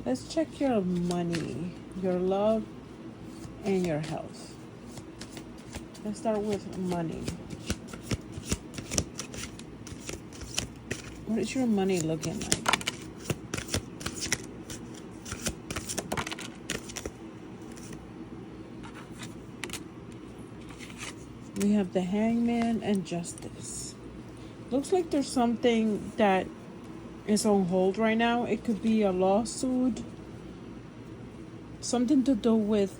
Let's check your money, your love, and your health. Let's start with money. What is your money looking like? We have the Hangman and Justice. Looks like there's something that is on hold right now. It could be a lawsuit, something to do with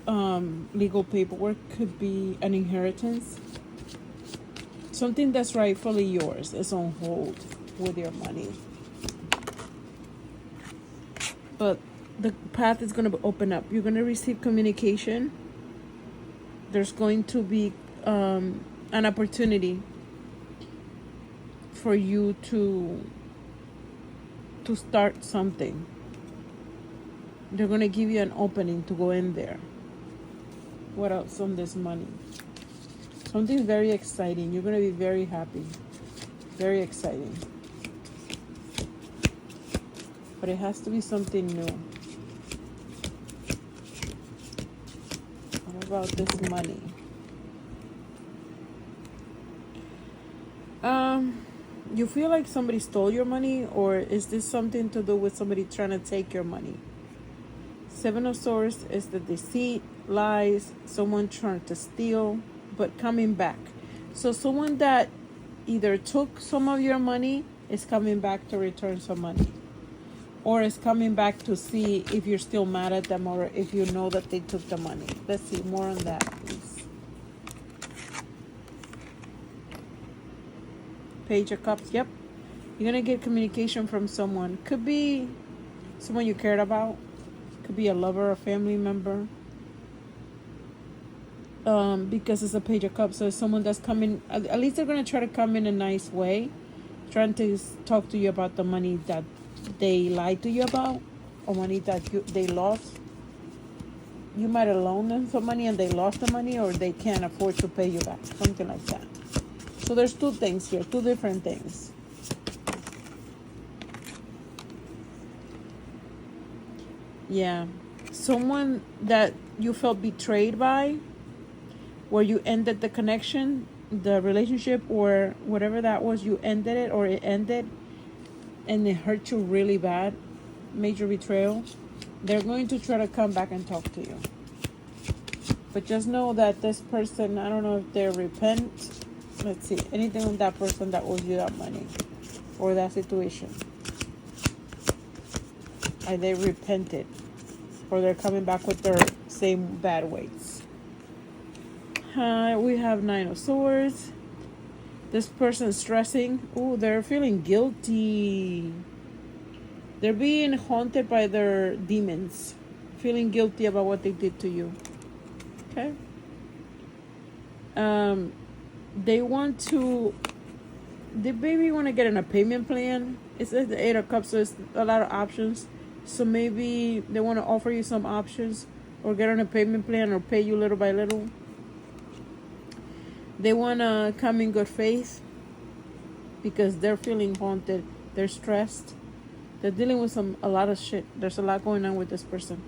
legal paperwork, could be an inheritance. Something that's rightfully yours is on hold with your money. But the path is going to open up. You're going to receive communication. There's going to be an opportunity for you to start something. They're going to give you an opening to go in there. What else on this money? Something very exciting. You're going to be very happy. Very exciting. But it has to be something new. What about this money? You feel like somebody stole your money, or is this something to do with somebody trying to take your money? Seven of Swords is the deceit, lies, someone trying to steal, but coming back. So someone that either took some of your money is coming back to return some money, or is coming back to see if you're still mad at them, or if you know that they took the money. Let's see more on that, please. Page of Cups. Yep, you're gonna get communication from someone. Could be someone you cared about. Could be a lover, a family member. Because it's a Page of Cups, so it's someone that's coming. At least they're gonna try to come in a nice way, trying to talk to you about the money that they lied to you about, or money that they lost. You might have loaned them some money and they lost the money, or they can't afford to pay you back, something like that. So there's two things here, two different things. Yeah, someone that you felt betrayed by, where you ended the connection, the relationship, or whatever that was, you ended it, or it ended and it hurt you really bad, major betrayal. They're going to try to come back and talk to you. But just know that this person, I don't know if they repent. Let's see, anything with that person that owes you that money or that situation. Are they repented? Or they're coming back with their same bad ways? We have Nine of Swords. This person's stressing. Oh, they're feeling guilty. They're being haunted by their demons. Feeling guilty about what they did to you. Okay? They maybe want to get in a payment plan. It's like the Eight of Cups, so it's a lot of options. So maybe they want to offer you some options, or get on a payment plan, or pay you little by little. They want to come in good faith because they're feeling haunted. They're stressed. They're dealing with a lot of shit. There's a lot going on with this person.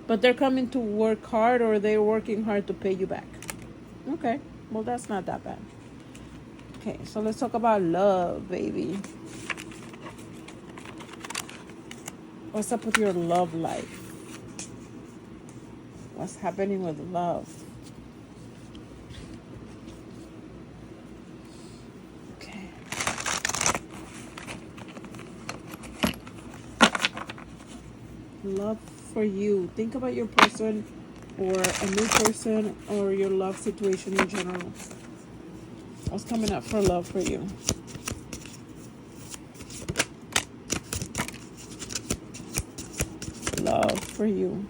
But they're coming to work hard, or they're working hard to pay you back. Okay, well, that's not that bad. Okay, so let's talk about love, baby. What's up with your love life? What's happening with love? Okay. Love for you. Think about your person, or a new person, or your love situation in general. What's coming up for love for you? Love for you.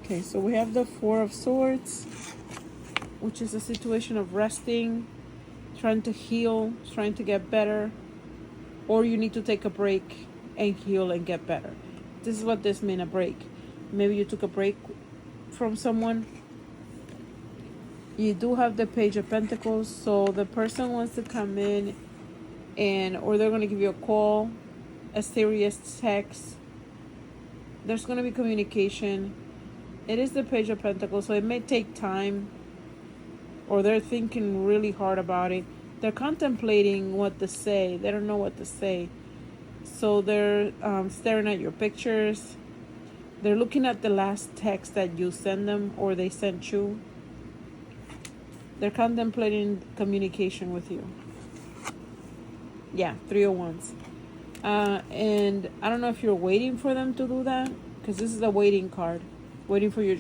Okay, so we have the Four of Swords, which is a situation of resting, trying to heal, trying to get better, or you need to take a break and heal and get better. This is what this means, a break. Maybe you took a break from someone. You do have the Page of Pentacles, so the person wants to come in, or they're going to give you a call a serious text. There's going to be communication. It is the Page of Pentacles, so it may take time, or they're thinking really hard about it. They're contemplating what to say. They don't know what to say. So they're staring at your pictures. They're looking at the last text that you send them or they sent you. They're contemplating communication with you. Yeah, 3 of Wands. And I don't know if you're waiting for them to do that, because this is a waiting card. Waiting for your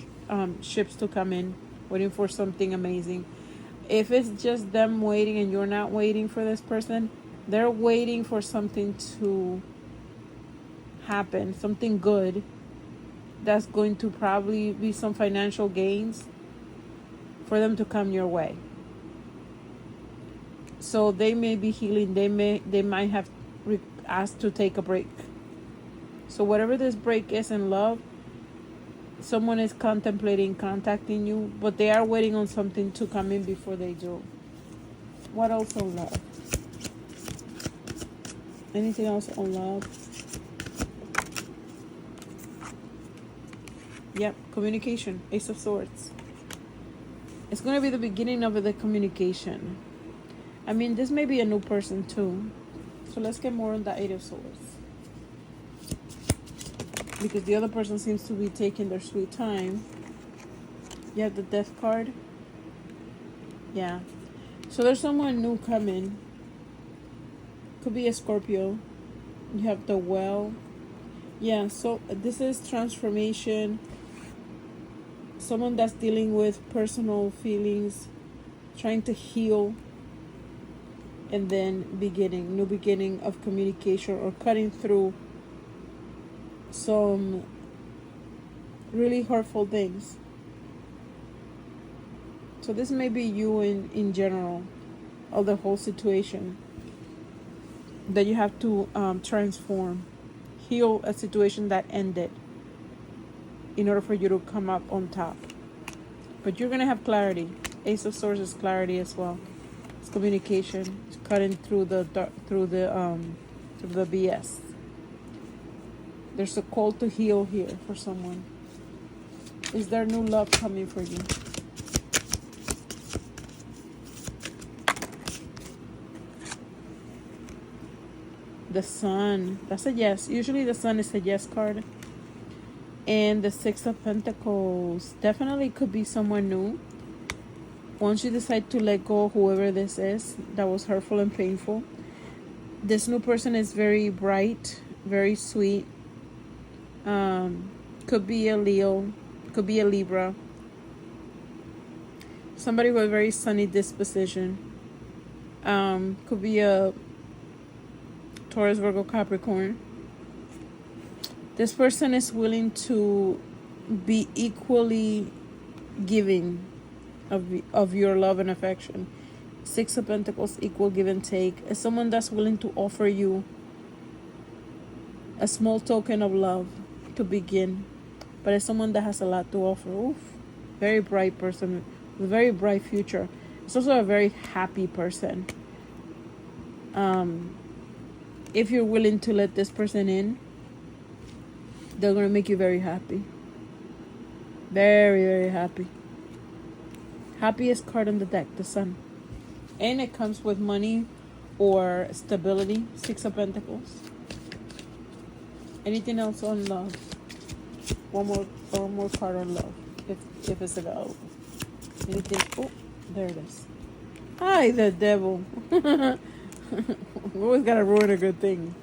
ships to come in. Waiting for something amazing. If it's just them waiting and you're not waiting for this person, they're waiting for something to happen. Something good. That's going to probably be some financial gains for them to come your way. So they may be healing. They might have asked to take a break. So whatever this break is in love, someone is contemplating contacting you, but they are waiting on something to come in before they do. What else on love? Anything else on love? Yep, communication. Ace of Swords. It's going to be the beginning of the communication. I mean, this may be a new person too. So let's get more on the Eight of Swords. Because the other person seems to be taking their sweet time. You have the Death card. Yeah. So there's someone new coming. Could be a Scorpio. You have the Well. Yeah, so this is transformation. Someone that's dealing with personal feelings, trying to heal, and then new beginning of communication, or cutting through some really hurtful things. So this may be you in general, of the whole situation, that you have to transform, heal a situation that ended in order for you to come up on top. But you're going to have clarity. Ace of Swords is clarity as well. It's communication. It's cutting through the BS. There's a call to heal here for someone. Is there new love coming for you? The Sun. That's a yes. Usually the Sun is a yes card. And the Six of Pentacles. Definitely could be someone new. Once you decide to let go of whoever this is that was hurtful and painful, this new person is very bright, very sweet. Could be a Leo, could be a Libra. Somebody with a very sunny disposition. Could be a Taurus, Virgo, Capricorn. This person is willing to be equally giving of your love and affection. Six of Pentacles, equal give and take. It's someone that's willing to offer you a small token of love to begin. But it's someone that has a lot to offer. Oof. Very bright person with a very bright future. It's also a very happy person. If you're willing to let this person in, they're going to make you very happy. Very, very happy. Happiest card on the deck, the Sun. And it comes with money or stability. Six of Pentacles. Anything else on love? One more card on love, if it's available. Anything? Oh, there it is. Hi, the devil. We always gotta ruin a good thing.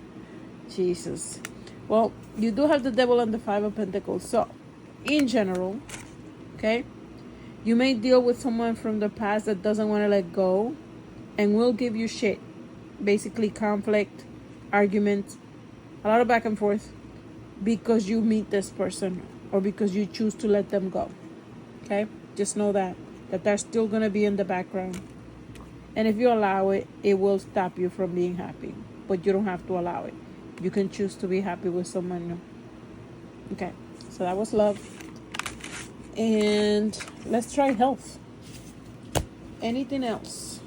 Jesus. Well, you do have the devil and the Five of Pentacles. So, in general, okay, you may deal with someone from the past that doesn't want to let go and will give you shit. Basically, conflict, arguments, a lot of back and forth because you meet this person or because you choose to let them go. Okay? Just know that they're still going to be in the background. And if you allow it, it will stop you from being happy. But you don't have to allow it. You can choose to be happy with someone new. Okay, so that was love. And let's try health. Anything else?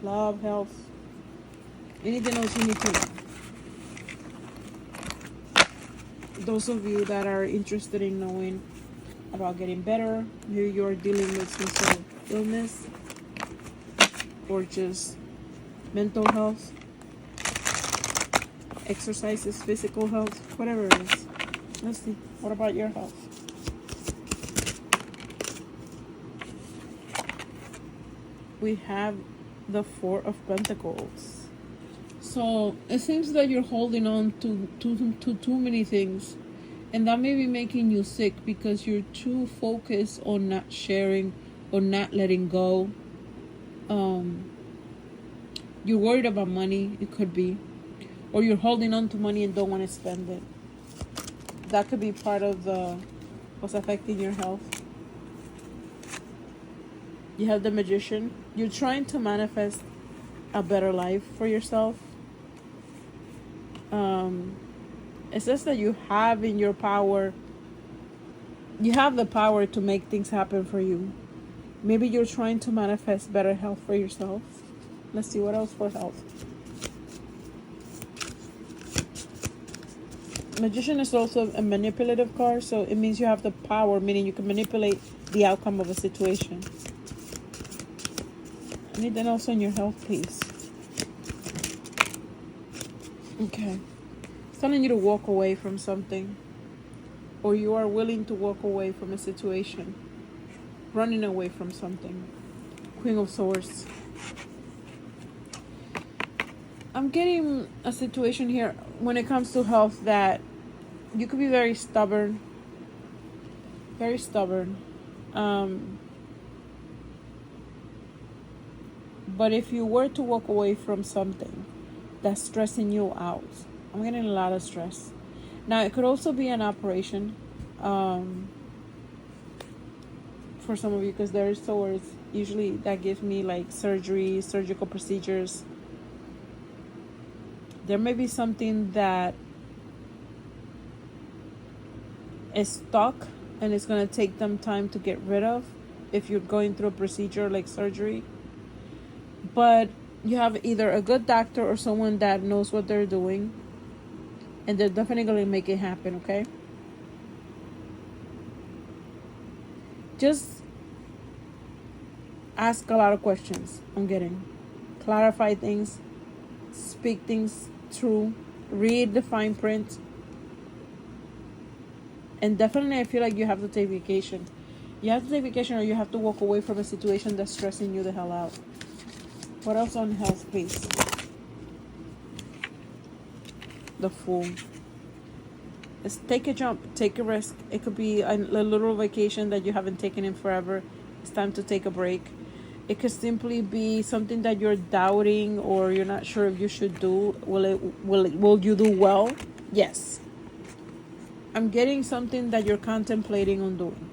Love, health. Anything else you need to know? those of you that are interested in knowing about getting better, maybe you're dealing with some sort of illness or just mental health, exercises, physical health, whatever it is. Let's see. What about your health? We have the Four of Pentacles. So it seems that you're holding on to too many things, and that may be making you sick because you're too focused on not sharing or not letting go. You're worried about money, it could be, or you're holding on to money and don't want to spend it. That could be part of what's affecting your health. You have the Magician. You're trying to manifest a better life for yourself. It says that you have in your power, you have the power to make things happen for you. Maybe you're trying to manifest better health for yourself. Let's see what else for health. Magician is also a manipulative card, so it means you have the power, meaning you can manipulate the outcome of a situation. Anything else on your health, please? Okay. It's telling you to walk away from something, or you are willing to walk away from a situation, running away from something. Queen of Swords. I'm getting a situation here when it comes to health that you could be very stubborn. Very stubborn. But if you were to walk away from something that's stressing you out, I'm getting a lot of stress. Now, it could also be an operation for some of you, because there is swords. Usually that gives me like surgery, surgical procedures. There may be something that is stuck and it's going to take them time to get rid of if you're going through a procedure like surgery. But you have either a good doctor or someone that knows what they're doing, and they're definitely going to make it happen, okay? Just ask a lot of questions. I'm getting. Clarify things. Speak things through. Read the fine print. And definitely I feel like you have to take vacation. You have to take vacation, or you have to walk away from a situation that's stressing you the hell out. What else on health, please? The Fool. Let's take a jump. Take a risk. It could be a little vacation that you haven't taken in forever. It's time to take a break. It could simply be something that you're doubting or you're not sure if you should do. Will you do well? Yes. I'm getting something that you're contemplating on doing.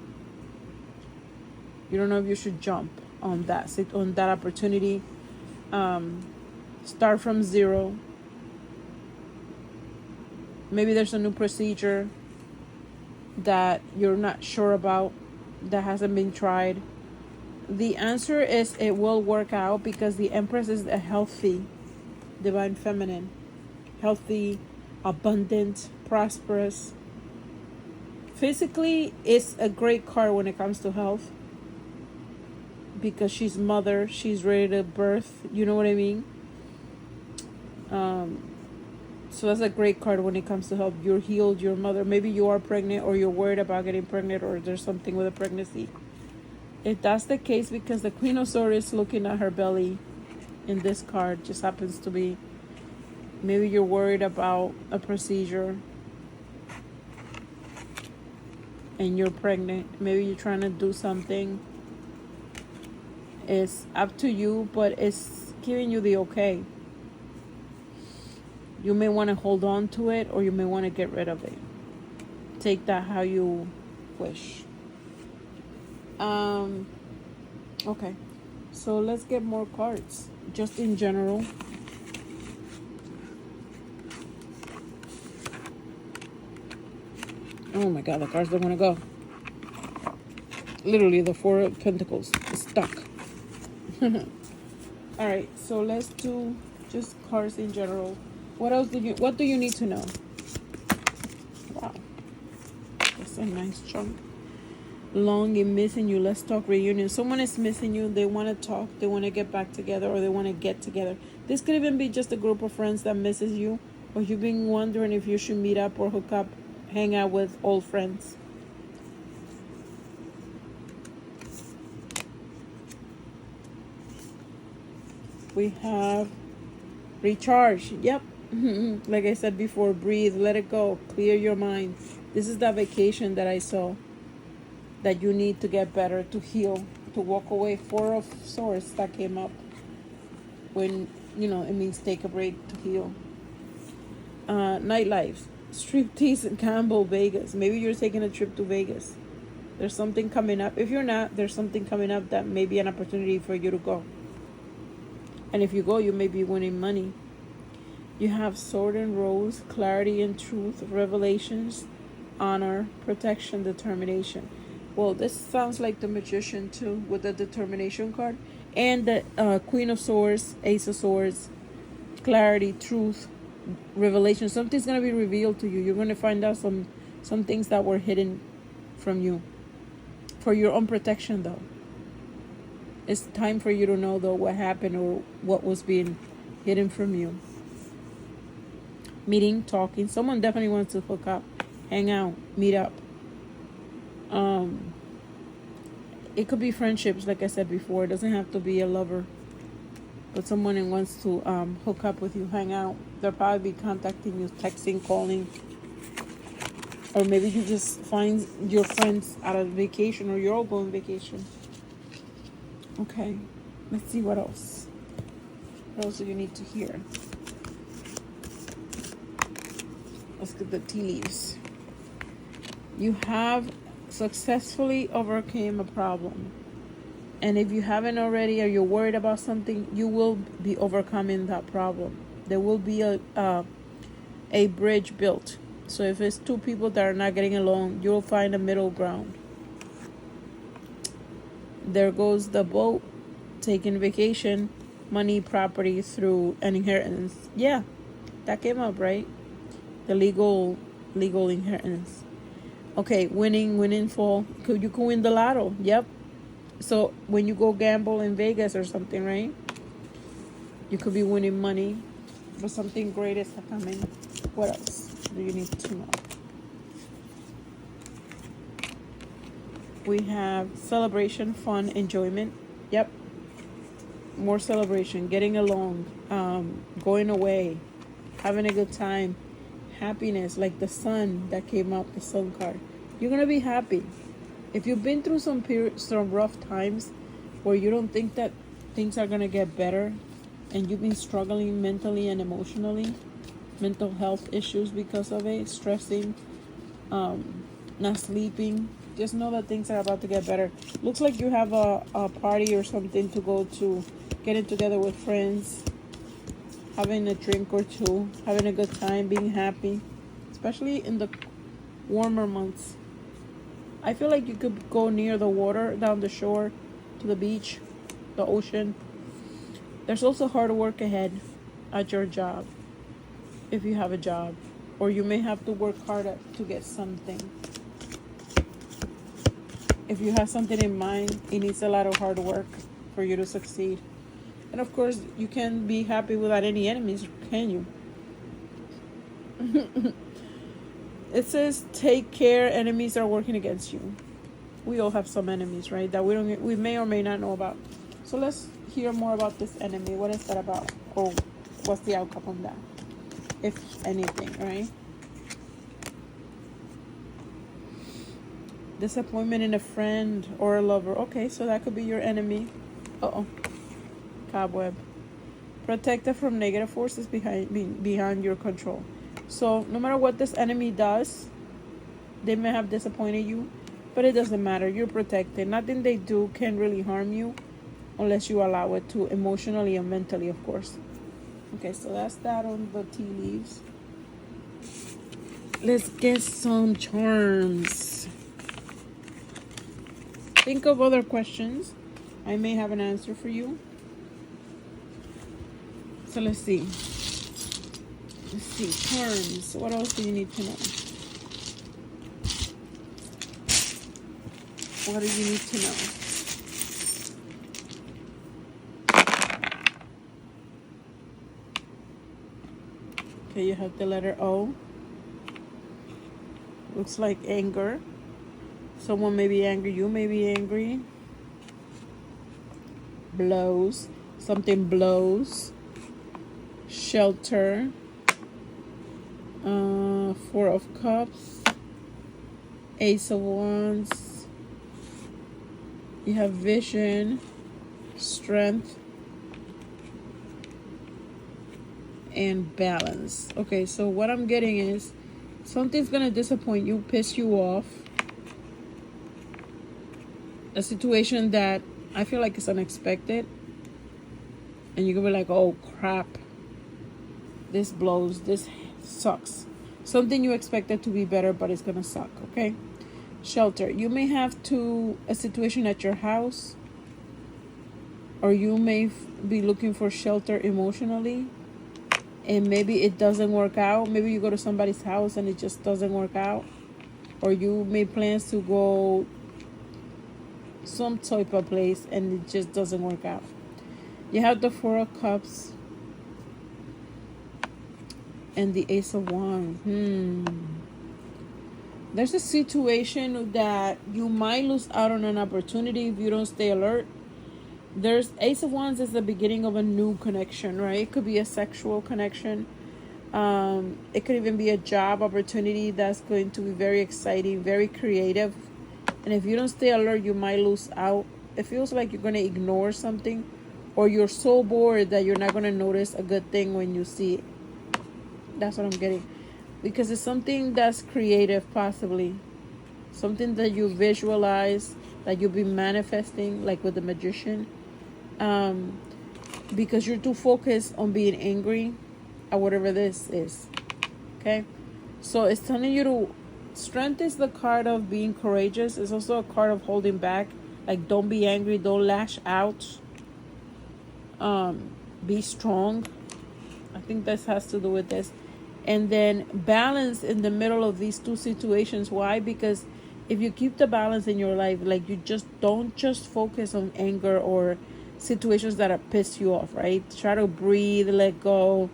You don't know if you should jump on that opportunity. Start from zero. Maybe there's a new procedure that you're not sure about, that hasn't been tried. The answer is it will work out, because the Empress is a healthy divine feminine. Healthy, abundant, prosperous. Physically, it's a great card when it comes to health, because she's mother, she's ready to birth, you know what I mean? So that's a great card when it comes to health. You're healed, you're mother. Maybe you are pregnant, or you're worried about getting pregnant, or there's something with a pregnancy. If that's the case, because the Queen of Swords is looking at her belly in this card, just happens to be, maybe you're worried about a procedure and you're pregnant. Maybe you're trying to do something. It's up to you, but it's giving you the okay. You may want to hold on to it, or you may want to get rid of it. Take that how you wish. Okay. So let's get more cards. Just in general. Oh my God, the cards don't want to go. Literally, the Four of Pentacles is stuck. Alright, so let's do just cards in general. What do you need to know? Wow. That's a nice chunk. Longing, missing you. Let's talk reunion. Someone is missing you. They want to talk. They want to get back together, or they want to get together. This could even be just a group of friends that misses you, or you've been wondering if you should meet up or hook up, hang out with old friends. We have recharge. Yep. Like I said before, breathe, let it go, clear your mind. This is that vacation that I saw that you need to get better, to heal, to walk away. 4 of Swords that came up when, it means take a break to heal. Nightlife, striptease and Campbell, Vegas. Maybe you're taking a trip to Vegas. There's something coming up. If you're not, there's something coming up that may be an opportunity for you to go. And if you go, you may be winning money. You have Sword and Rose, clarity and truth, revelations, honor, protection, determination. Well, this sounds like the Magician too, with the determination card. And the Queen of Swords, Ace of Swords, clarity, truth, revelation. Something's going to be revealed to you. You're going to find out some things that were hidden from you. For your own protection, though. It's time for you to know, though, what happened or what was being hidden from you. Meeting, talking. Someone definitely wants to hook up, hang out, meet up. It could be friendships, like I said before. It doesn't have to be a lover. But someone who wants to hook up with you, hang out. They'll probably be contacting you, texting, calling. Or maybe you just find your friends out of vacation, or you're all going vacation. Okay, let's see what else. What else do you need to hear? Let's get the tea leaves. You have successfully overcame a problem. And if you haven't already, or you're worried about something, you will be overcoming that problem. There will be a bridge built. So if it's 2 people that are not getting along, you'll find a middle ground. There goes the boat, taking vacation, money, property through an inheritance. Yeah, that came up, right? The legal inheritance. Okay, winning fall. You can win the lotto. Yep. So when you go gamble in Vegas or something, right? You could be winning money, but something great is coming. What else do you need to know? We have celebration, fun, enjoyment. Yep. More celebration, getting along, going away, having a good time, happiness, like the sun that came up, the sun card. You're going to be happy. If you've been through some rough times where you don't think that things are going to get better, and you've been struggling mentally and emotionally, mental health issues because of it, stressing, not sleeping, just know that things are about to get better. Looks like you have a party or something to go to, getting together with friends, having a drink or 2, having a good time, being happy, especially in the warmer months. I feel like you could go near the water, down the shore, to the beach, the ocean. There's also hard work ahead at your job, if you have a job, or you may have to work harder to get something. If you have something in mind, it needs a lot of hard work for you to succeed. And of course, you can't be happy without any enemies, can you? It says, take care, enemies are working against you. We all have some enemies, right? That we may or may not know about. So let's hear more about this enemy. What is that about? Or what's the outcome of that? If anything, right? Disappointment in a friend or a lover. Okay, so that could be your enemy. Uh-oh. Cobweb. Protected from negative forces behind your control. So no matter what this enemy does, they may have disappointed you, but it doesn't matter. You're protected. Nothing they do can really harm you unless you allow it to, emotionally and mentally, of course. Okay, so that's that on the tea leaves. Let's get some charms. Think of other questions. I may have an answer for you. So let's see. Let's see. Charms. What else do you need to know? What do you need to know? Okay, you have the letter O. Looks like anger. Someone may be angry. You may be angry. Blows. Something blows. Shelter. Four of Cups. Ace of Wands. You have vision. Strength. And balance. Okay, so what I'm getting is something's gonna disappoint you, piss you off. A situation that I feel like is unexpected. And you're gonna be like, oh crap. This blows, this sucks. Something you expected to be better, but it's gonna suck, okay? Shelter. You may have a situation at your house, or you may be looking for shelter emotionally. And maybe it doesn't work out. Maybe you go to somebody's house and it just doesn't work out. Or you made plans to go some type of place and it just doesn't work out. You have the Four of Cups and the Ace of Wands. There's a situation that you might lose out on an opportunity if you don't stay alert. There's Ace of Wands is the beginning of a new connection, right? It could be a sexual connection. It could even be a job opportunity that's going to be very exciting, very creative. And if you don't stay alert, you might lose out. It feels like you're going to ignore something, or you're so bored that you're not going to notice a good thing when you see it. That's what I'm getting. Because it's something that's creative, possibly. Something that you visualize, that you'll be manifesting, like with the magician. Because you're too focused on being angry at whatever this is. Okay? So it's telling you to... Strength is the card of being courageous. It's also a card of holding back. Like, don't be angry. Don't lash out. Be strong. I think this has to do with this. And then balance in the middle of these two situations. Why? Because if you keep the balance in your life, like, you just don't just focus on anger or situations that are piss you off, right? Try to breathe, let go.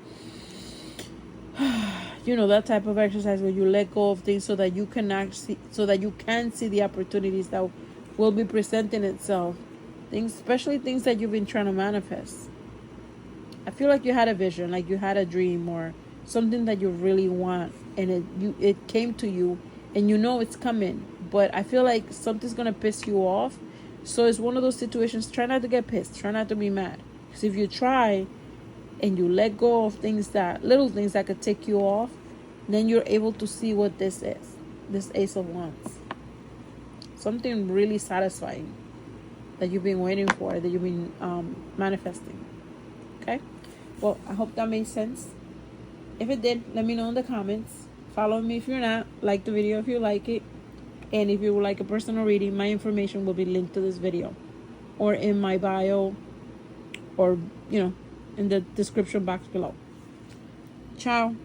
You know, that type of exercise where you let go of things so that you can actually, so that you can see the opportunities that will be presenting itself. Things, especially things that you've been trying to manifest. I feel like you had a vision, like you had a dream or something that you really want, and it came to you, and you know it's coming. But I feel like something's gonna piss you off. So it's one of those situations. Try not to get pissed. Try not to be mad. Because if you try and you let go of things that, little things that could take you off, then you're able to see what this is. This Ace of Wands. Something really satisfying that you've been waiting for, that you've been manifesting. Okay? Well, I hope that made sense. If it did, let me know in the comments. Follow me if you're not. Like the video if you like it. And if you would like a personal reading, my information will be linked to this video. Or in my bio. Or, in the description box below. Ciao.